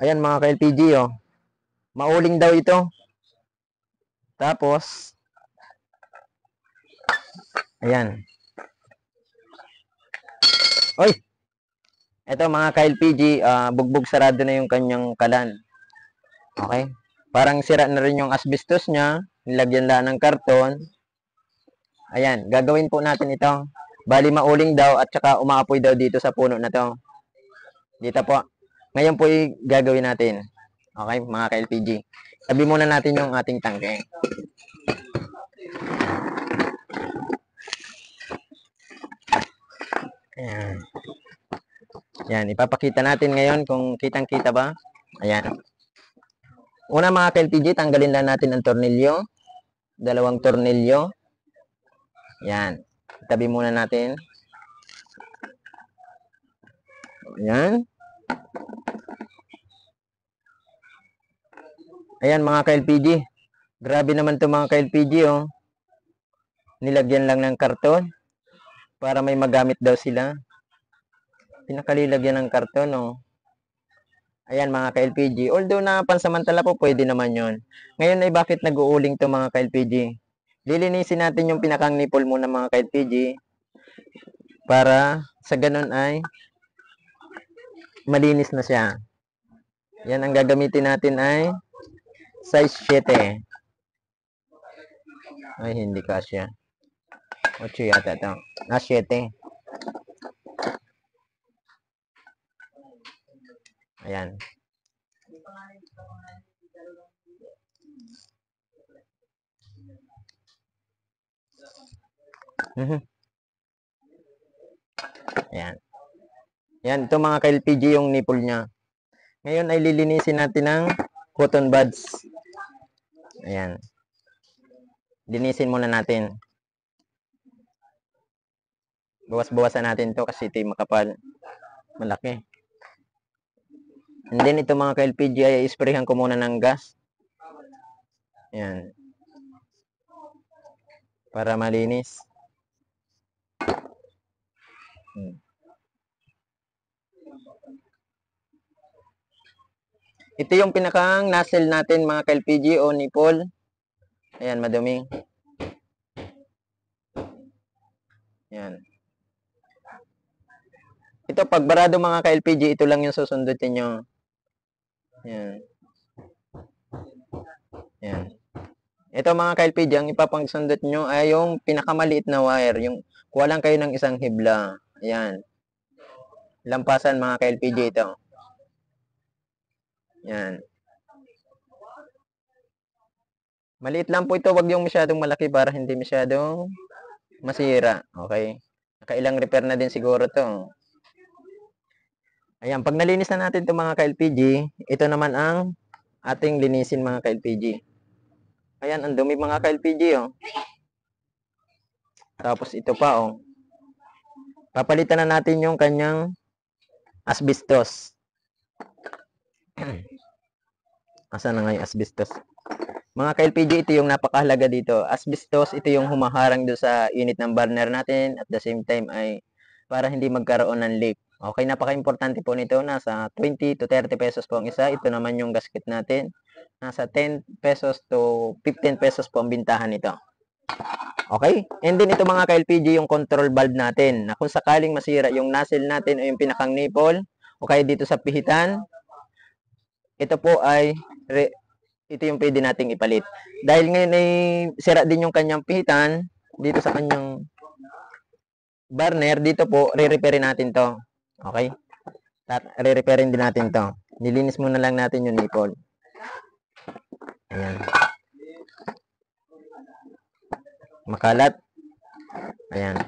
Ayan mga ka-LPG, oh. Mauling daw ito. Tapos, ayan. Oy! Ito mga ka-LPG, bugbog sarado na yung kanyang kalan. Okay? Parang sira na rin yung asbestos niya. Nilagyan lang ng karton. Ayan, gagawin po natin ito. Bali mauling daw at saka umaapoy daw dito sa puno na to. Dito po. Ngayon po gagawin natin. Okay, mga ka-LPG. Tabi muna natin yung ating tangke. Ayan. Ayan, ipapakita natin ngayon kung kitang-kita ba. Ayan. Una mga ka-LPG, tanggalin lang natin ang tornilyo. Dalawang tornilyo. Ayan. Tabi muna natin. Ayan. Ayan mga ka-LPG. Grabe naman to mga ka-LPG, oh. Nilagyan lang ng karton para may magamit daw sila. Pinakalilagyan ng karton, oh. Ayan mga ka-LPG. Although na pansamantala po, pwede naman yon. Ngayon ay bakit nag-uuling to mga ka-LPG? Lilinisin natin yung pinakang nipple muna mga ka-LPG para sa ganun ay malinis na siya. Yan ang gagamitin natin ay size 7. Ay, hindi kasya. 8 yata ito. 7. Ayan. Ayan. Yan, ito mga ka-LPG yung nipple niya. Ngayon ay lilinisin natin ng cotton buds. Ayan. Linisin muna natin. Bawas-bawasan natin to kasi ito yung makapal. Malaki. And then ito mga ka-LPG ay isprayhan ko muna ng gas. Ayan. Para malinis. Ito yung pinakang nozzle natin mga ka-LPG o nipple. Ayan, madumi. Ayan. Ito, pag barado mga ka-LPG, ito lang yung susundutin nyo. Ayan. Ayan. Ito mga ka-LPG, ang ipapangsundot nyo ay yung pinakamaliit na wire. Yung kuha lang kayo ng isang hibla. Ayan. Lampasan mga ka-LPG ito. Ayan. Maliit lang po ito, wag yung masyadong malaki para hindi masyadong masira. Okay? Nakailang repair na din siguro to. Ayan, pag nalinis na natin itong mga ka-LPG, ito naman ang ating linisin mga ka-LPG. Ayan, ang dumi mga ka-LPG, oh. Tapos ito pa, oh. Papalitan na natin yung kanyang asbestos. Asa na nga yung asbestos? Mga ka-LPG, ito yung napakahalaga dito. Asbestos, ito yung humaharang doon sa unit ng burner natin. At the same time ay para hindi magkaroon ng leak. Okay, napaka-importante po nito. Nasa 20 to 30 pesos po ang isa. Ito naman yung gasket natin. Nasa 10 pesos to 15 pesos po ang bintahan nito. Okay? And then ito mga ka-LPG yung control valve natin. Na kung sakaling masira yung nozzle natin o yung pinakang nipple o kaya dito sa pihitan, ito po ay ito yung pwede nating ipalit. Dahil ngayon ay sira din yung kanyang pihitan dito sa kanyang burner, dito po re-repairin natin to. Okay? Re-repairin din natin to. Nilinis muna lang natin yung nipple. Ayan. Makalat. Ayan.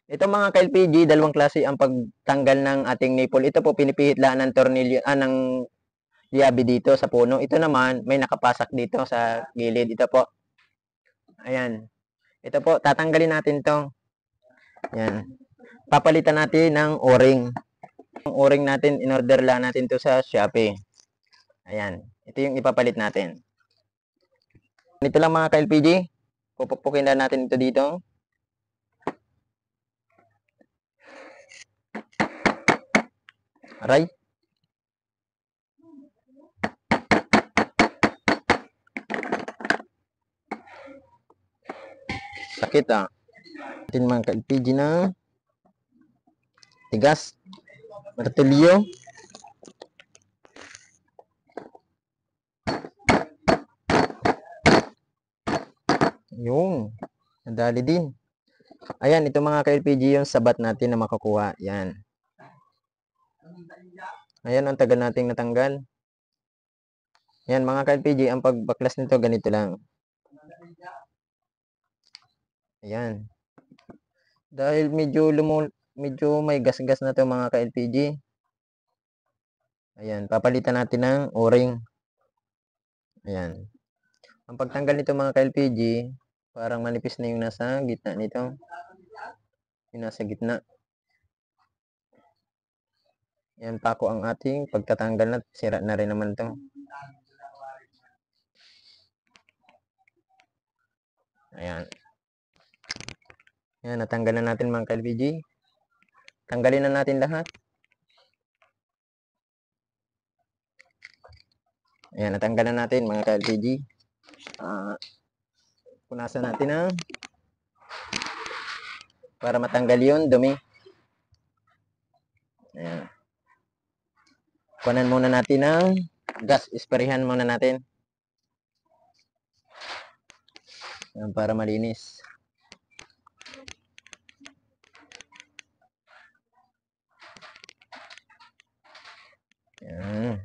Ito mga ka-LPG, dalawang klase ang pagtanggal ng ating nipple. Ito po pinipihit lang ng tornilyo, ng liabi dito sa puno. Ito naman, may nakapasak dito sa gilid. Ito po. Ayan. Ito po, tatanggalin natin to. Ayan. Papalitan natin ng o-ring. Yung o-ring natin, in-order lang natin to sa Shopee. Ayan. Ito yung ipapalit natin. Ito lang mga ka-LPG. Pupukpukin na natin ito dito. Aray. sakit Atin mga ka-LPG na tigas. Martilyo. Yung nadali din. Ayan, ito mga ka-LPG yung sabat natin na makakuha. Yan. Ayan ang tagal nating natanggal. Yan mga ka-LPG, ang pagbaklas nito ganito lang. Ayan. Dahil medyo may gas-gas na to mga ka-LPG. Ayan, papalitan natin ng o-ring. Ayan. Ang pagtanggal nito mga ka-LPG, parang manipis na yung nasa gitna nito. Yung nasa gitna. Yan, pako ang ating pagtatanggal na. Sira na rin naman to. Ayan. Yan, natanggal na natin mga ka-LPG. Tanggalin na natin lahat. Ayan, natanggal na natin mga ka-LPG. Punasan natin para matanggal yun, dumi. Ayan. Kunan muna natin ng gas. Isprehan muna natin. Ayan, para malinis. Ayan.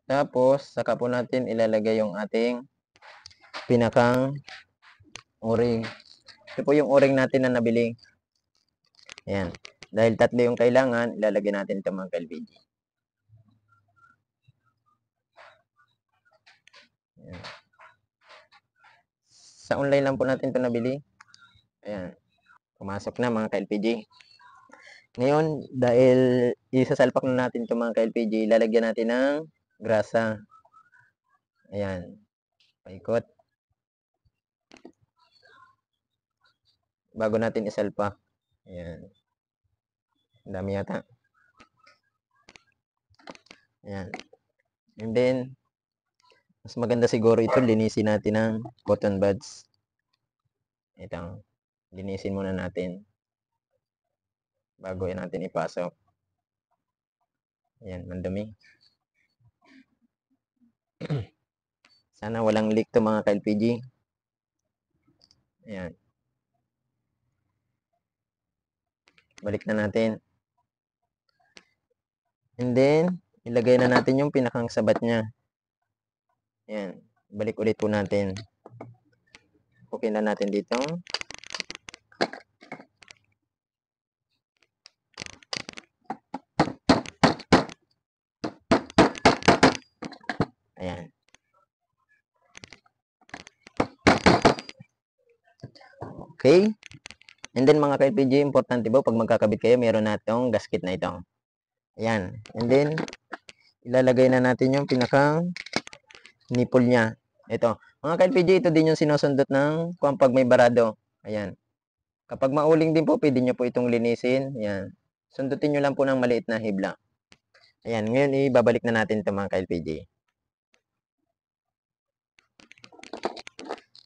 Tapos, saka po natin ilalagay yung ating pinakang o-ring. Ito po yung o-ring natin na nabili. Ayan. Dahil tatlo yung kailangan, ilalagay natin ito mga ka-LPG. Ayan. Sa online lang po natin ito nabili. Ayan. Pumasok na mga ka-LPG. Ngayon, dahil isasalpak na natin ito mga ka-LPG, lalagyan natin ng grasa. Ayan. Paikot. Bago natin isalpak. Ayan. Ang dami yata. Ayan. And then, mas maganda siguro ito, linisin natin ng cotton buds. Ito. Linisin muna natin. Bago natin ipasok. Ayan, mandumi. Sana walang leak to mga ka-LPG. Ayan. Balik na natin. And then, ilagay na natin yung pinakang sabat niya. Ayan. Balik ulit po natin. Okay na natin dito. Ayan. Okay. And then mga ka-LPG, importante po pag magkakabit kayo, meron na itong gasket na ito. Ayan. And then, ilalagay na natin yung pinakang nipple niya. Ito. Mga ka-LPG, ito din yung sinusundot ng kung pag may barado. Ayan. Kapag mauling din po, pwede nyo po itong linisin. Ayan. Sundutin nyo lang po ng maliit na hibla. Ayan. Ngayon, ibabalik na natin ito mga ka-LPG.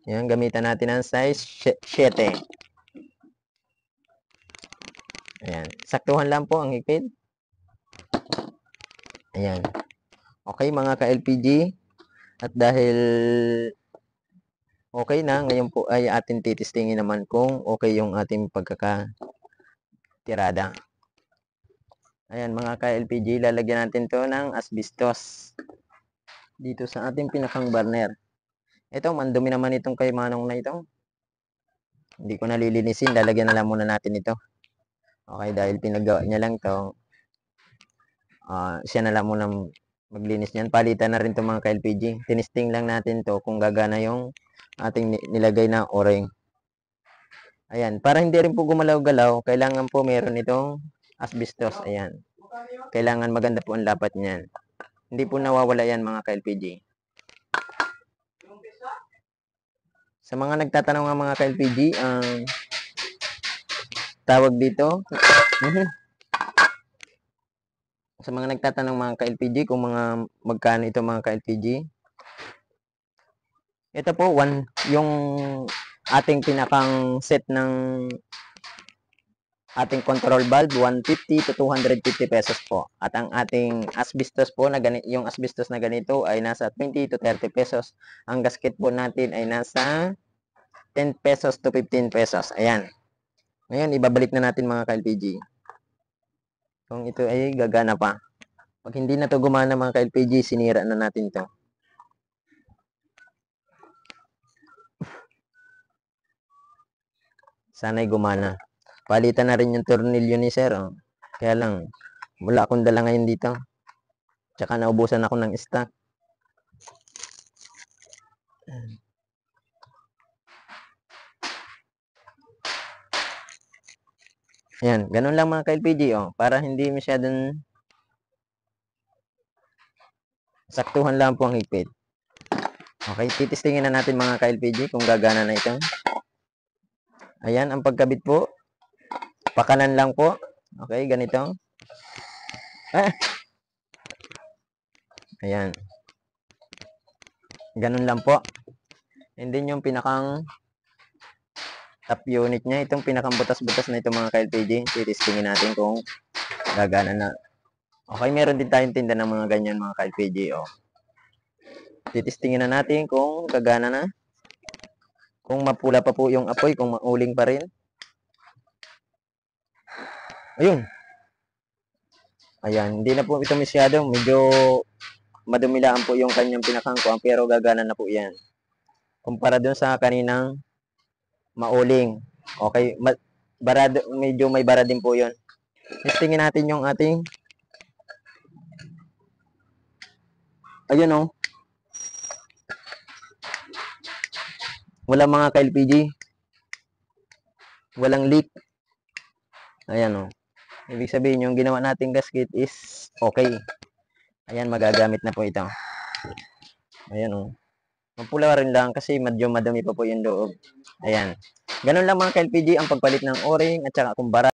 Ayan. Gamitan natin ang size 7. Ayan. Saktuhan lang po ang higpit. Ayan. Okay mga ka-LPG. At dahil okay na, ngayon po ay atin titistingin naman kung okay yung ating pagkakatirada. Ayan mga ka-LPG, lalagyan natin to ng asbestos. Dito sa ating pinakang burner. Ito, mandumi naman itong kay Manong na ito. Hindi ko nalilinisin, lalagyan na lang muna natin ito. Okay, dahil pinagawa niya lang to, siya na lang muna maglinis niyan. Palitan na rin to mga ka-LPG. Tinisting lang natin to kung gagana yung ating nilagay na o-ring. Ayan, para hindi rin po gumalaw-galaw, kailangan po meron itong asbestos. Ayan. Kailangan maganda po ang lapat niyan. Hindi po nawawala yan mga ka-LPG. Sa mga nagtatanong ng mga ka-LPG, tawag dito, sa mga nagtatanong mga ka-LPG kung magkano ito mga ka-LPG, Ito po, yung ating pinakang set ng ating control valve, 150 to 250 pesos po. At ang ating asbestos po, yung asbestos na ganito ay nasa 20 to 30 pesos. Ang gasket po natin ay nasa 10 pesos to 15 pesos. Ayan. Ngayon, ibabalik na natin mga ka-LPG. Kung ito ay gagana pa. Pag hindi na to gumana mga ka-LPG, sinira na natin to. Sana'y gumana. Palitan na rin yung tornilyo ni sir. Oh. Kaya lang, wala akong dala ngayon dito. Tsaka naubusan ako ng stock. Ayan, ganun lang mga ka-LPG. Oh, para hindi masyadong saktuhan lang po ang higpit. Okay, titistingin na natin mga ka-LPG kung gagana na ito. Ayan, ang pagkabit po. Pakanan lang po. Okay, ganito. Ayan. Ganun lang po. And then yung pinakang top unit niya, itong pinakang butas-butas na ito mga ka-LPG, titistingin natin kung gagana na. Okay, meron din tayong tinda ng mga ganyan mga ka-LPG. Oh. Titistingin na natin kung gagana na. Kung mapula pa po yung apoy, kung mauling pa rin. Ayun. Ayan, hindi na po ito masyado. Medyo madumilaan po yung kanyang pinakangkuan, pero gagana na po yan. Kumpara dun sa kaninang mauling. Okay, barado, medyo may bara din po yun. Testingin natin yung ating ayun oh. Wala mga ka-LPG. Walang leak. Ayan oh. Ibig sabihin yung ginawa nating gasket is okay. Ayan, magagamit na po ito. Ayan oh. Mapula rin lang kasi medyo madumi pa po yung loob. Ayan. Ganun lang mga ka-LPG ang pagpalit ng o-ring at saka kumbara.